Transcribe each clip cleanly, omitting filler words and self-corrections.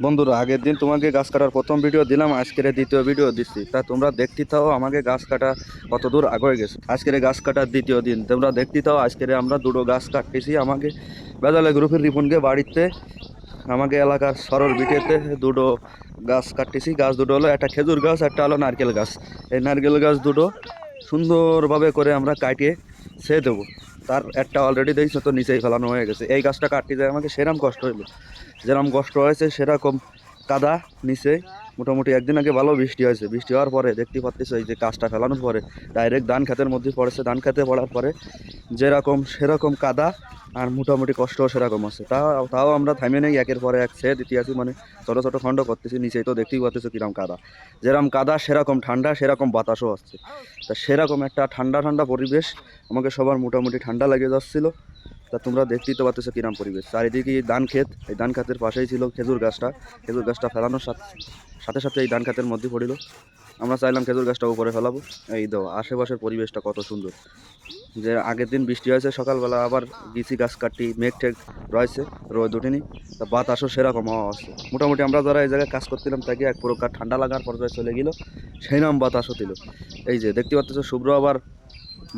বন্ধুরা, আগের দিন তোমাকে গাছ কাটার প্রথম ভিডিও দিলাম, আজকের দ্বিতীয় ভিডিও দিচ্ছি। তা তোমরা দেখতে থাও আমাকে গাছ কাটা কত দূর আগে গেছে। আজকের গাছ কাটার দ্বিতীয় দিন, তোমরা দেখতে থাও। আজকের আমরা দুটো গাছ কাটতেছি। আমাকে বেজালে গ্রুপের রিপনকে বাড়িতে, আমাকে এলাকার সরল বিটেতে দুটো গাছ কাটতেছি। গাছ দুটো হলো, একটা খেজুর গাছ, একটা হলো নারকেল গাছ। এই নারকেল গাছ দুটো সুন্দরভাবে করে আমরা কাটিয়ে সে দেবো। তার একটা অলরেডি দেখছো তো নিচেই ফেলানো হয়ে গেছে। এই গাছটা কাটতে যায় আমাকে সেরকম কষ্ট হইলো, যেরকম কষ্ট হয়েছে সেরকম কাদা নিচে। মোটামুটি একদিন আগে ভালো বৃষ্টি হয়েছে, বৃষ্টি হওয়ার পরে দেখতে পাচ্ছিস এই যে গাছটা ফেলানোর পরে ডাইরেক্ট ধান খেতের মধ্যে পড়েছে। ধান খেতে পড়ার পরে যেরকম সেরকম কাদা, আর মোটামুটি কষ্টও সেরকম আছে। তাও আমরা থামে নেই, একের পরে এক ছেড়ে দিতে আছি, মানে ছোটো ছোটো খণ্ড করতেছি। নিচেই তো দেখতেই পাচ্ছিস কিরকম কাদা, যেরকম কাদা সেরকম ঠান্ডা, সেরকম বাতাসও আসছে। তা সেরকম একটা ঠান্ডা ঠান্ডা পরিবেশ, আমাকে সবার মোটামুটি ঠান্ডা লেগে যাচ্ছিলো। তা তোমরা দেখতেই তো পাচ্ছ কিরম পরিবেশ। চারিদিকে ধান ক্ষেত, এই ধান ক্ষেতের পাশেই ছিল খেজুর গাছটা। খেজুর গাছটা ফেলানোর সাথে সাথে এই ধান ক্ষেতের মধ্যে পড়িল। আমরা চাইলাম খেজুর গাছটা উপরে ফেলাবো। এই দাও আশেপাশের পরিবেশটা কত সুন্দর। যে আগের দিন বৃষ্টি হয়েছে, সকালবেলা আবার গিছি গাছ কাটি, মেঘ টেঘ রয়েছে, রোদ ওঠেনি। তা বাতাসও সেরকম হওয়া আছে। মোটামুটি আমরা যারা এই জায়গায় কাজ করছিলাম তাকে এক প্রকার ঠান্ডা লাগার পর্যায়ে চলে গেল, সেই নাম বাতাসও দিল। এই যে দেখতে পাচ্ছ শুভ্র আবার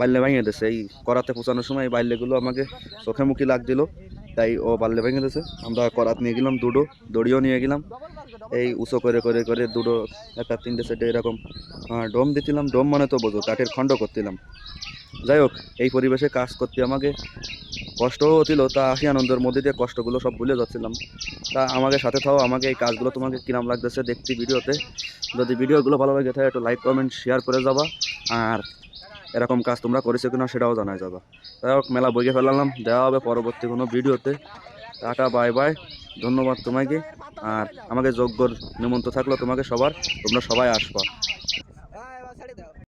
বাল্যে ভেঙে দিয়েছে। এই করাতে পৌঁছানোর সময় এই বাল্যগুলো আমাকে চোখে মুখে লাগ দিল, তাই ও বাল্যে ভেঙে দিয়েছে। আমরা করাত নিয়ে গেলাম দুটো, দড়িও নিয়ে গেলাম। এই উঁচু করে করে করে দুটো, একটা তিনটে সেটে এরকম ডোম দিছিলাম। ডোম মানে তো বোঝো, কাঠের খণ্ড করছিলাম। যাই হোক, এই পরিবেশে কাজ করতে আমাকে কষ্টও হচ্ছিল, তা হাসি আনন্দের মধ্যে দিয়ে কষ্টগুলো সব ভুলে যাচ্ছিলাম। তা আমাকে সাথে থাও, আমাকে এই কাজগুলো তোমাকে কিরাম লাগতেছে দেখতে ভিডিওতে। যদি ভিডিওগুলো ভালো লাগে তাহলে একটু লাইক কমেন্ট শেয়ার করে যাবা। আর এরকম কাজ তোমরা করেছো কিনা সেটাও জানাই যাবা। যাই হোক, মেলা বইয়ে ফেলালাম, দেওয়া হবে পরবর্তী কোনো ভিডিওতে। টাটা, বাই বাই, ধন্যবাদ তোমাকে। আর আমাকে যোগ্যর নিমন্ত্রণ থাকলো তোমাকে সবার, তোমরা সবাই আসবা।